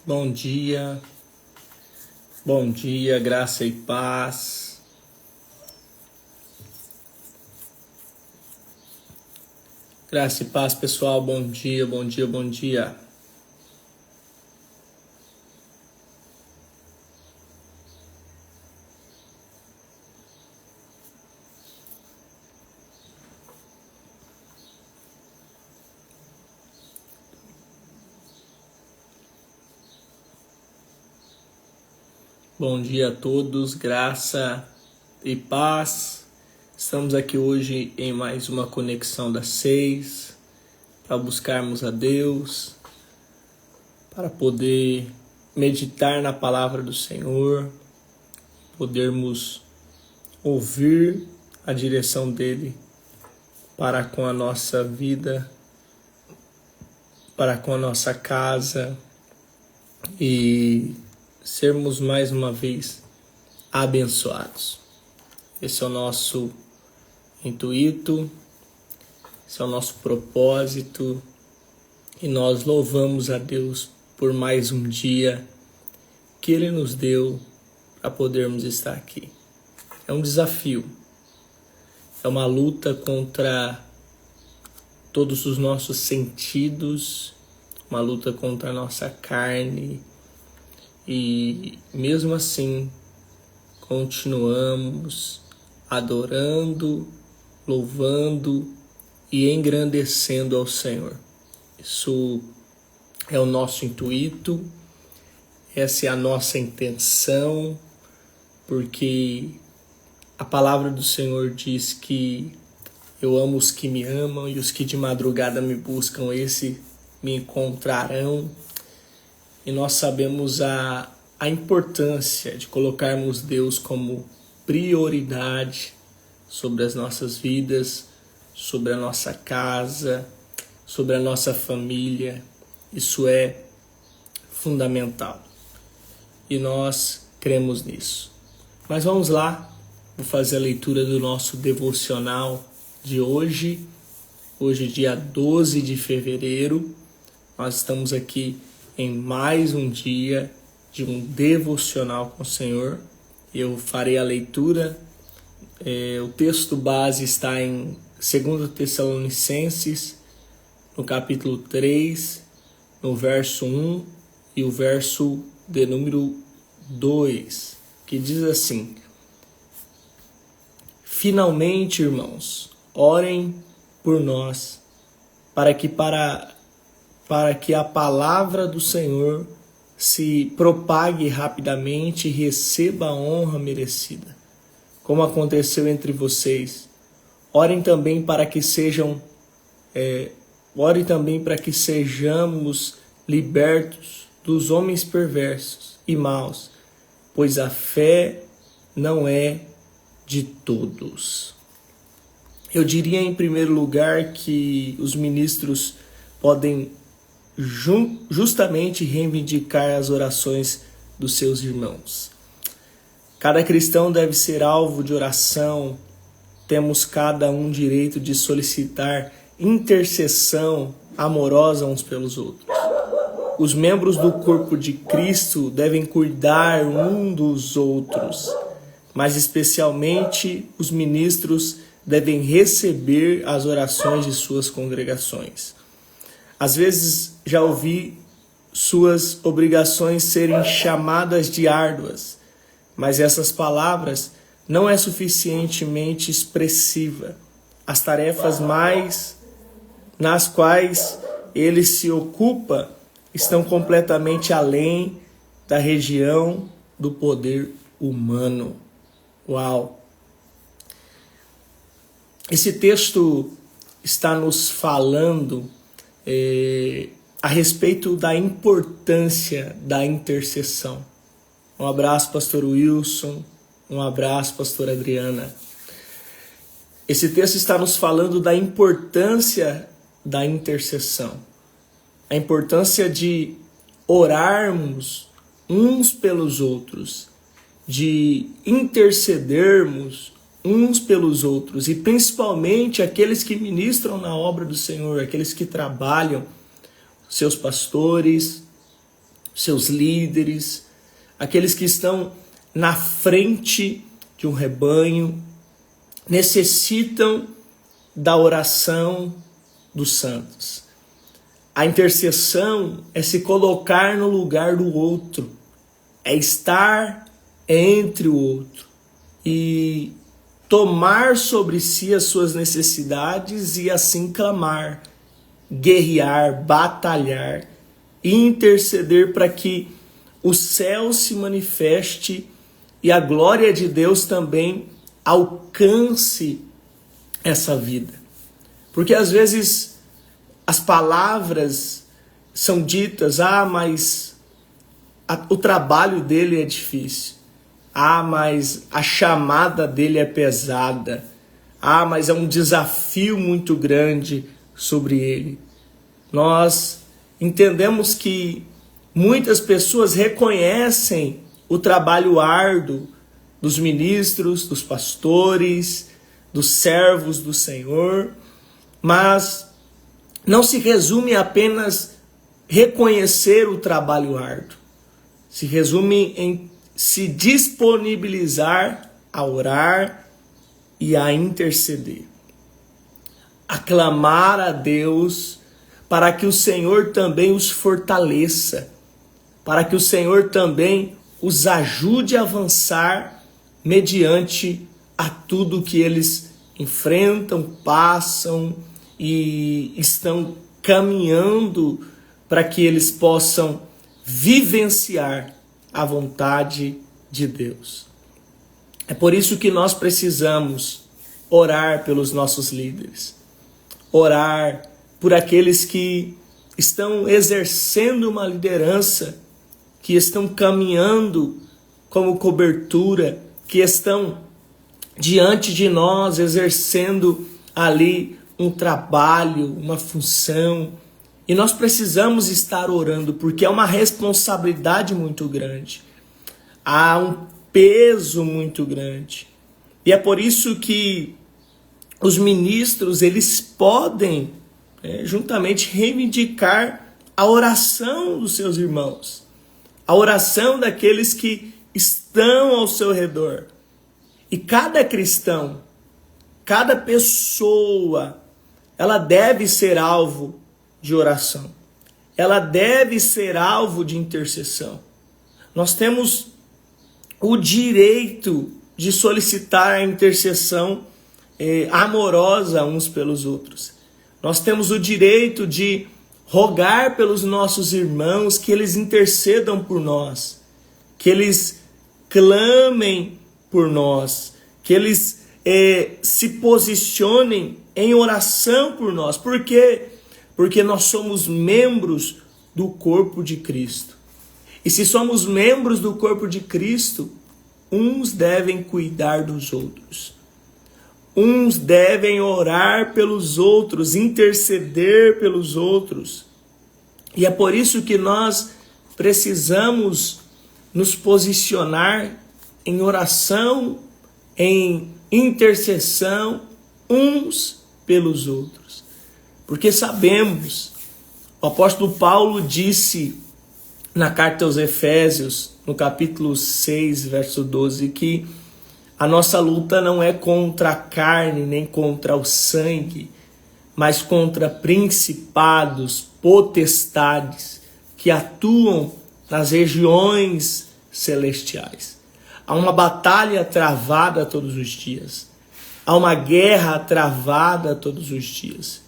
Bom dia, graça e paz. Graça e paz, pessoal, bom dia. Bom dia a todos, graça e paz. Estamos aqui hoje em mais uma conexão das 6, para buscarmos a Deus, para poder meditar na palavra do Senhor, podermos ouvir a direção dele para com a nossa vida, para com a nossa casa e sermos mais uma vez abençoados. Esse é o nosso intuito, esse é o nosso propósito e nós louvamos a Deus por mais um dia que Ele nos deu para podermos estar aqui. É um desafio, é uma luta contra todos os nossos sentidos, uma luta contra a nossa carne. E mesmo assim, continuamos adorando, louvando e engrandecendo ao Senhor. Isso é o nosso intuito, essa é a nossa intenção, porque a palavra do Senhor diz que eu amo os que me amam e os que de madrugada me buscam, esse me encontrarão. E nós sabemos a importância de colocarmos Deus como prioridade sobre as nossas vidas, sobre a nossa casa, sobre a nossa família. Isso é fundamental. E nós cremos nisso. Mas vamos lá, vou fazer a leitura do nosso devocional de hoje. Hoje, dia 12 de fevereiro, nós estamos aqui em mais um dia de um devocional com o Senhor. Eu farei a leitura. O texto base está em 2 Tessalonicenses, no capítulo 3, no verso 1 e o verso de número 2, que diz assim: Finalmente, irmãos, orem por nós, para que a palavra do Senhor se propague rapidamente e receba a honra merecida, como aconteceu entre vocês. Orem também para que sejamos libertos dos homens perversos e maus, pois a fé não é de todos. Eu diria em primeiro lugar que os ministros podem justamente reivindicar as orações dos seus irmãos. Cada cristão deve ser alvo de oração. Temos cada um direito de solicitar intercessão amorosa uns pelos outros. Os membros do corpo de Cristo devem cuidar um dos outros, mas especialmente os ministros devem receber as orações de suas congregações. Às vezes já ouvi suas obrigações serem chamadas de árduas, mas essas palavras não é suficientemente expressiva. As tarefas nas quais ele se ocupa estão completamente além da região do poder humano. Uau! Esse texto está nos falando a respeito da importância da intercessão. Um abraço, pastor Wilson. Um abraço, pastor Adriana. Esse texto está nos falando da importância da intercessão. A importância de orarmos uns pelos outros, de intercedermos uns pelos outros, e principalmente aqueles que ministram na obra do Senhor, aqueles que trabalham, seus pastores, seus líderes, aqueles que estão na frente de um rebanho, necessitam da oração dos santos. A intercessão é se colocar no lugar do outro, é estar entre o outro e tomar sobre si as suas necessidades e assim clamar, guerrear, batalhar e interceder para que o céu se manifeste e a glória de Deus também alcance essa vida. Porque às vezes as palavras são ditas, mas o trabalho dele é difícil. Mas a chamada dele é pesada. Mas é um desafio muito grande sobre ele. Nós entendemos que muitas pessoas reconhecem o trabalho árduo dos ministros, dos pastores, dos servos do Senhor, mas não se resume a apenas reconhecer o trabalho árduo. Se resume em se disponibilizar a orar e a interceder. A clamar a Deus para que o Senhor também os fortaleça, para que o Senhor também os ajude a avançar mediante a tudo que eles enfrentam, passam e estão caminhando para que eles possam vivenciar a vontade de Deus. É por isso que nós precisamos orar pelos nossos líderes, orar por aqueles que estão exercendo uma liderança, que estão caminhando como cobertura, que estão diante de nós exercendo ali um trabalho, uma função. E nós precisamos estar orando, porque é uma responsabilidade muito grande. Há um peso muito grande. E é por isso que os ministros, eles podem, juntamente, reivindicar a oração dos seus irmãos. A oração daqueles que estão ao seu redor. E cada cristão, cada pessoa, ela deve ser alvo de oração. Ela deve ser alvo de intercessão. Nós temos o direito de solicitar a intercessão amorosa uns pelos outros. Nós temos o direito de rogar pelos nossos irmãos que eles intercedam por nós, que eles clamem por nós, que eles se posicionem em oração por nós. Por quê? Porque nós somos membros do corpo de Cristo. E se somos membros do corpo de Cristo, uns devem cuidar dos outros. Uns devem orar pelos outros, interceder pelos outros. E é por isso que nós precisamos nos posicionar em oração, em intercessão, uns pelos outros. Porque sabemos, o apóstolo Paulo disse na carta aos Efésios, no capítulo 6, verso 12, que a nossa luta não é contra a carne, nem contra o sangue, mas contra principados, potestades, que atuam nas regiões celestiais. Há uma batalha travada todos os dias. Há uma guerra travada todos os dias.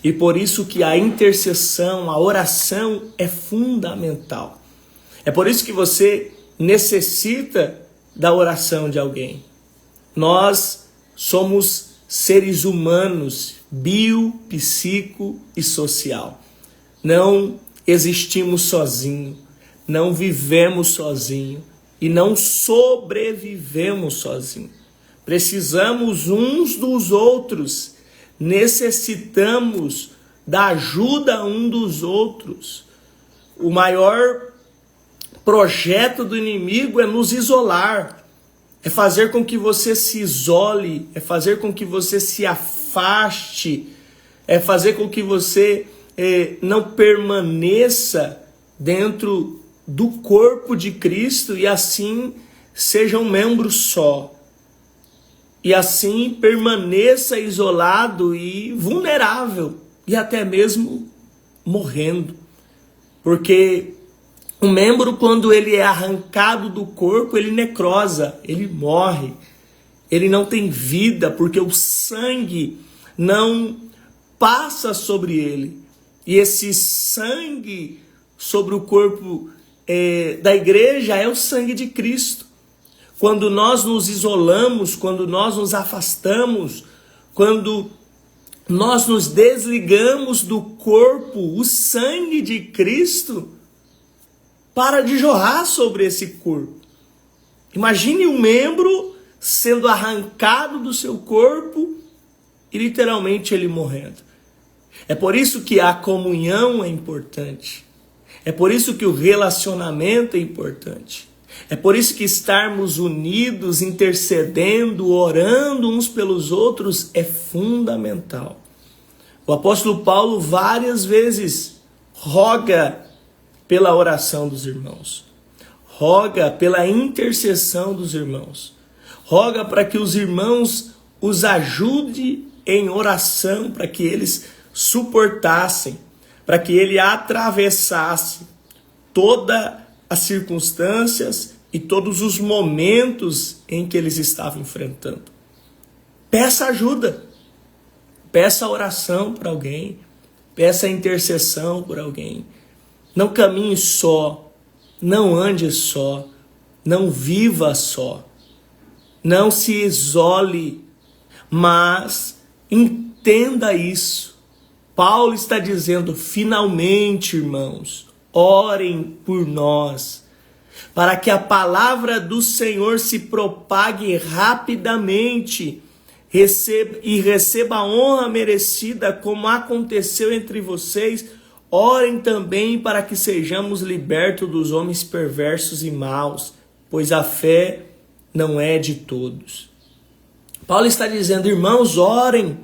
E por isso que a intercessão, a oração é fundamental. É por isso que você necessita da oração de alguém. Nós somos seres humanos, bio, psico e social. Não existimos sozinhos, não vivemos sozinhos e não sobrevivemos sozinhos. Precisamos uns dos outros, necessitamos da ajuda um dos outros. O maior projeto do inimigo é nos isolar, é fazer com que você se isole, é fazer com que você se afaste, é fazer com que você não permaneça dentro do corpo de Cristo e assim seja um membro só. E assim permaneça isolado e vulnerável e até mesmo morrendo. Porque o membro, quando ele é arrancado do corpo, ele necrosa, ele morre. Ele não tem vida, porque o sangue não passa sobre ele. E esse sangue sobre o corpo da igreja é o sangue de Cristo. Quando nós nos isolamos, quando nós nos afastamos, quando nós nos desligamos do corpo, o sangue de Cristo para de jorrar sobre esse corpo. Imagine um membro sendo arrancado do seu corpo e literalmente ele morrendo. É por isso que a comunhão é importante. É por isso que o relacionamento é importante. É por isso que estarmos unidos, intercedendo, orando uns pelos outros é fundamental. O apóstolo Paulo várias vezes roga pela oração dos irmãos. Roga pela intercessão dos irmãos. Roga para que os irmãos os ajude em oração, para que eles suportassem, para que ele atravessasse todas as circunstâncias e todos os momentos em que eles estavam enfrentando. Peça ajuda, peça oração por alguém, peça intercessão por alguém. Não caminhe só, não ande só, não viva só, não se isole, mas entenda isso. Paulo está dizendo, finalmente, irmãos, orem por nós, para que a palavra do Senhor se propague rapidamente e receba a honra merecida, como aconteceu entre vocês. Orem também para que sejamos libertos dos homens perversos e maus, pois a fé não é de todos. Paulo está dizendo, irmãos, orem,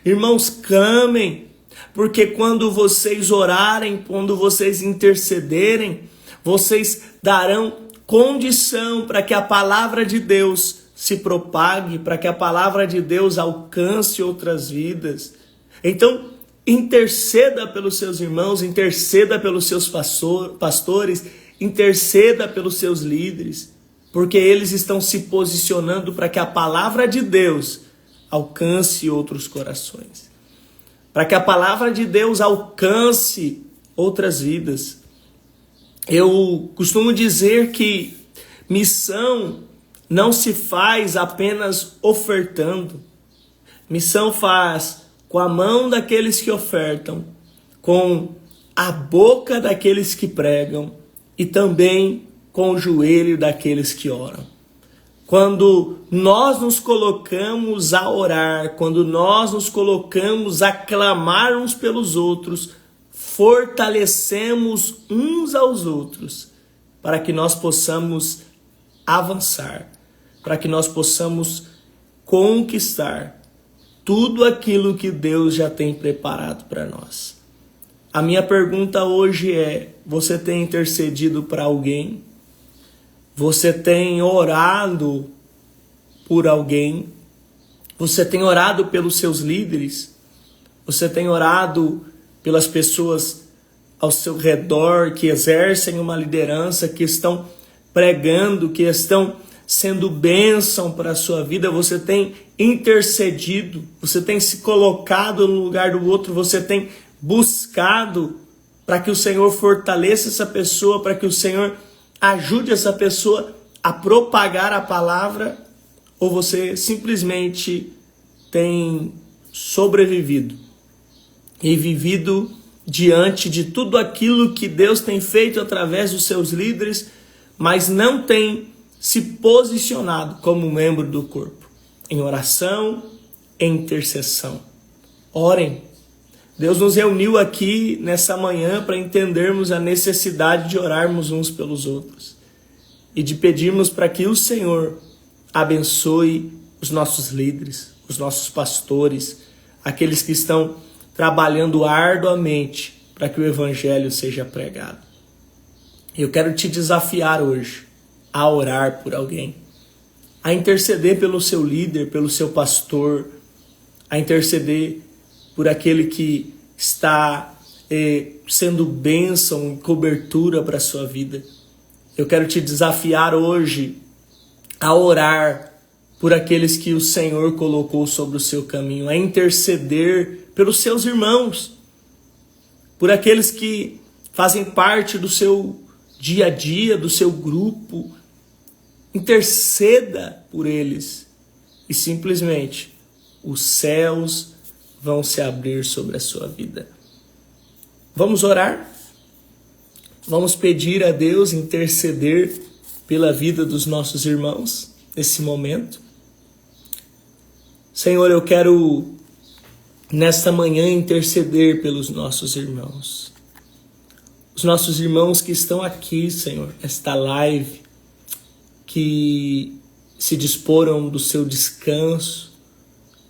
irmãos, clamem, porque quando vocês orarem, quando vocês intercederem, vocês darão condição para que a palavra de Deus se propague, para que a palavra de Deus alcance outras vidas. Então, interceda pelos seus irmãos, interceda pelos seus pastores, interceda pelos seus líderes, porque eles estão se posicionando para que a palavra de Deus alcance outros corações, para que a palavra de Deus alcance outras vidas. Eu costumo dizer que missão não se faz apenas ofertando. Missão faz com a mão daqueles que ofertam, com a boca daqueles que pregam e também com o joelho daqueles que oram. Quando nós nos colocamos a orar, quando nós nos colocamos a clamar uns pelos outros, fortalecemos uns aos outros para que nós possamos avançar, para que nós possamos conquistar tudo aquilo que Deus já tem preparado para nós. A minha pergunta hoje é, você tem intercedido para alguém? Você tem orado por alguém? Você tem orado pelos seus líderes? Você tem orado pelas pessoas ao seu redor que exercem uma liderança, que estão pregando, que estão sendo bênção para a sua vida? Você tem intercedido, você tem se colocado no lugar do outro, você tem buscado para que o Senhor fortaleça essa pessoa, para que o Senhor ajude essa pessoa a propagar a palavra, ou você simplesmente tem sobrevivido e vivido diante de tudo aquilo que Deus tem feito através dos seus líderes, mas não tem se posicionado como membro do corpo, em oração, em intercessão. Orem. Deus nos reuniu aqui nessa manhã para entendermos a necessidade de orarmos uns pelos outros e de pedirmos para que o Senhor abençoe os nossos líderes, os nossos pastores, aqueles que estão trabalhando arduamente para que o Evangelho seja pregado. Eu quero te desafiar hoje a orar por alguém, a interceder pelo seu líder, pelo seu pastor, a interceder por aquele que está sendo bênção e cobertura para a sua vida. Eu quero te desafiar hoje a orar por aqueles que o Senhor colocou sobre o seu caminho, a interceder pelos seus irmãos, por aqueles que fazem parte do seu dia a dia, do seu grupo. Interceda por eles e simplesmente os céus vão se abrir sobre a sua vida. Vamos orar? Vamos pedir a Deus interceder pela vida dos nossos irmãos nesse momento. Senhor, eu quero nesta manhã interceder pelos nossos irmãos. Os nossos irmãos que estão aqui, Senhor, esta live, que se disporam do seu descanso,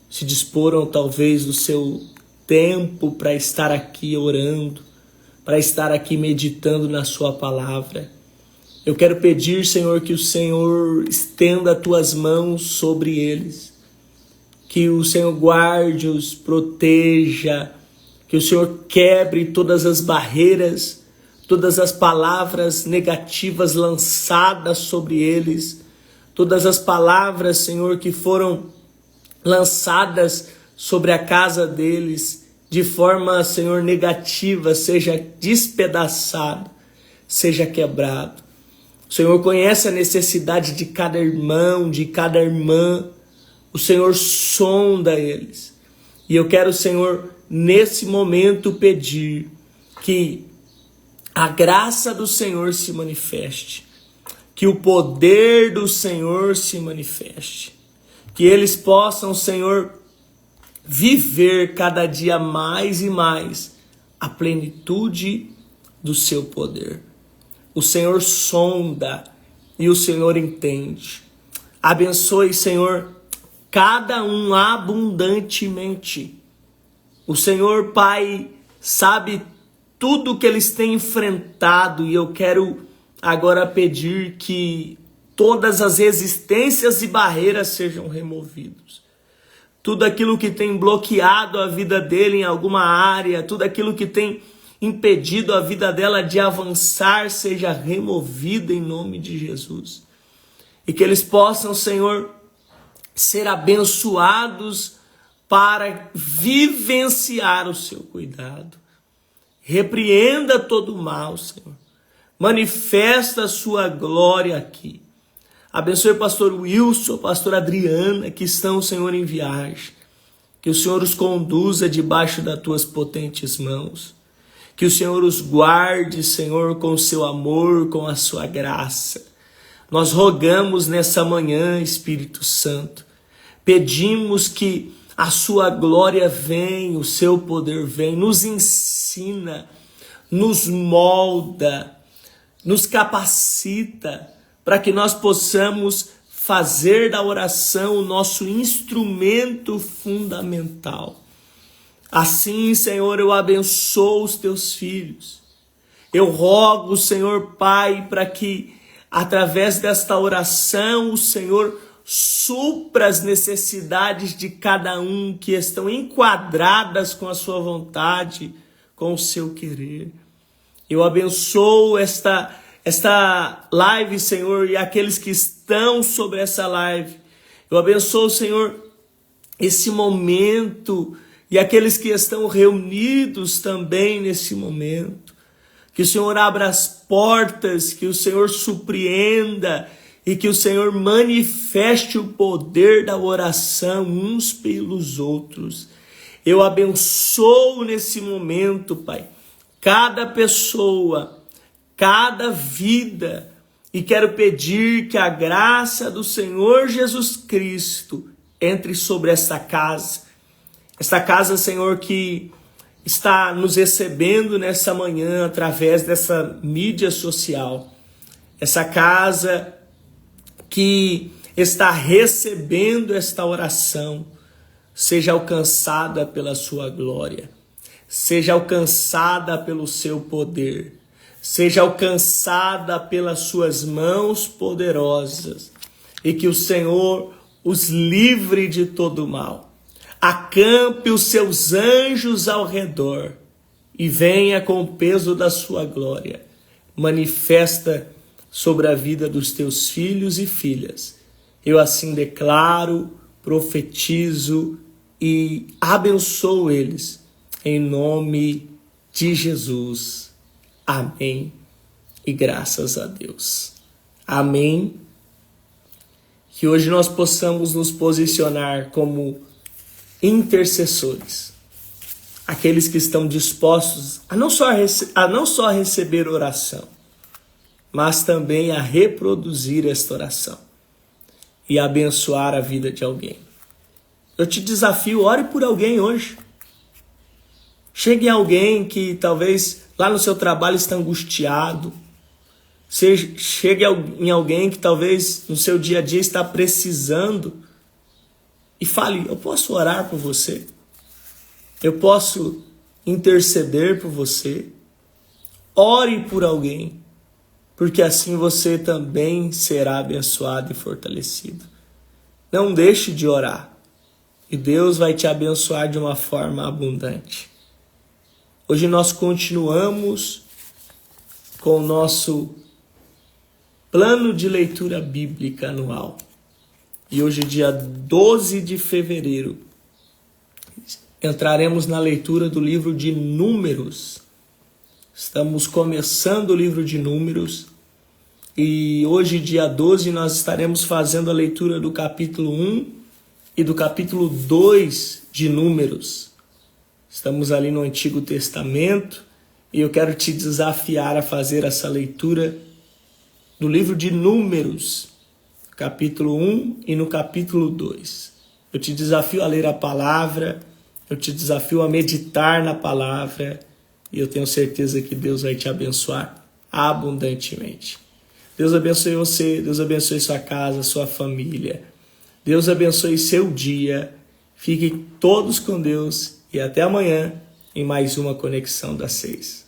se disporam talvez do seu tempo para estar aqui orando, para estar aqui meditando na sua palavra. Eu quero pedir, Senhor, que o Senhor estenda as tuas mãos sobre eles, que o Senhor guarde-os, proteja, que o Senhor quebre todas as barreiras, todas as palavras negativas lançadas sobre eles, todas as palavras, Senhor, que foram lançadas sobre a casa deles, de forma, Senhor, negativa, seja despedaçado, seja quebrado. O Senhor conhece a necessidade de cada irmão, de cada irmã. O Senhor sonda eles. E eu quero, Senhor, nesse momento pedir que a graça do Senhor se manifeste, que o poder do Senhor se manifeste, que eles possam, Senhor, viver cada dia mais e mais a plenitude do seu poder. O Senhor sonda e o Senhor entende. Abençoe, Senhor, cada um abundantemente. O Senhor, Pai, sabe tudo que eles têm enfrentado e eu quero agora pedir que todas as resistências e barreiras sejam removidas. Tudo aquilo que tem bloqueado a vida dele em alguma área, tudo aquilo que tem impedido a vida dela de avançar, seja removido em nome de Jesus. E que eles possam, Senhor, ser abençoados para vivenciar o seu cuidado. Repreenda todo o mal, Senhor. Manifesta a sua glória aqui. Abençoe o pastor Wilson, a pastora Adriana, que estão, Senhor, em viagem. Que o Senhor os conduza debaixo das tuas potentes mãos. Que o Senhor os guarde, Senhor, com o seu amor, com a sua graça. Nós rogamos nessa manhã, Espírito Santo. Pedimos que a sua glória venha, o seu poder venha, nos ensina, nos molda, nos capacita, para que nós possamos fazer da oração o nosso instrumento fundamental. Assim, Senhor, eu abençoo os teus filhos. Eu rogo, Senhor Pai, para que através desta oração o Senhor supra as necessidades de cada um que estão enquadradas com a sua vontade, com o seu querer. Eu abençoo esta live, Senhor, e aqueles que estão sobre essa live. Eu abençoo, Senhor, esse momento e aqueles que estão reunidos também nesse momento. Que o Senhor abra as portas, que o Senhor surpreenda e que o Senhor manifeste o poder da oração uns pelos outros. Eu abençoo nesse momento, Pai, cada pessoa, cada vida, e quero pedir que a graça do Senhor Jesus Cristo entre sobre esta casa, Senhor, que está nos recebendo nessa manhã através dessa mídia social, essa casa que está recebendo esta oração, seja alcançada pela sua glória, seja alcançada pelo seu poder, seja alcançada pelas suas mãos poderosas e que o Senhor os livre de todo mal. Acampe os seus anjos ao redor e venha com o peso da sua glória. Manifesta sobre a vida dos teus filhos e filhas. Eu assim declaro, profetizo e abençoo eles em nome de Jesus. Amém. E graças a Deus. Amém. Que hoje nós possamos nos posicionar como intercessores. Aqueles que estão dispostos a não só receber oração, mas também a reproduzir esta oração e abençoar a vida de alguém. Eu te desafio, ore por alguém hoje. Chegue em alguém que talvez lá no seu trabalho está angustiado. Chegue em alguém que talvez no seu dia a dia está precisando. E fale, eu posso orar por você? Eu posso interceder por você? Ore por alguém, porque assim você também será abençoado e fortalecido. Não deixe de orar, e Deus vai te abençoar de uma forma abundante. Hoje nós continuamos com o nosso plano de leitura bíblica anual. E hoje, dia 12 de fevereiro, entraremos na leitura do livro de Números. Estamos começando o livro de Números. E hoje, dia 12, nós estaremos fazendo a leitura do capítulo 1 e do capítulo 2 de Números. Estamos ali no Antigo Testamento e eu quero te desafiar a fazer essa leitura do livro de Números, capítulo 1 e no capítulo 2. Eu te desafio a ler a palavra, eu te desafio a meditar na palavra e eu tenho certeza que Deus vai te abençoar abundantemente. Deus abençoe você, Deus abençoe sua casa, sua família. Deus abençoe seu dia. Fiquem todos com Deus e até amanhã em mais uma Conexão das 6.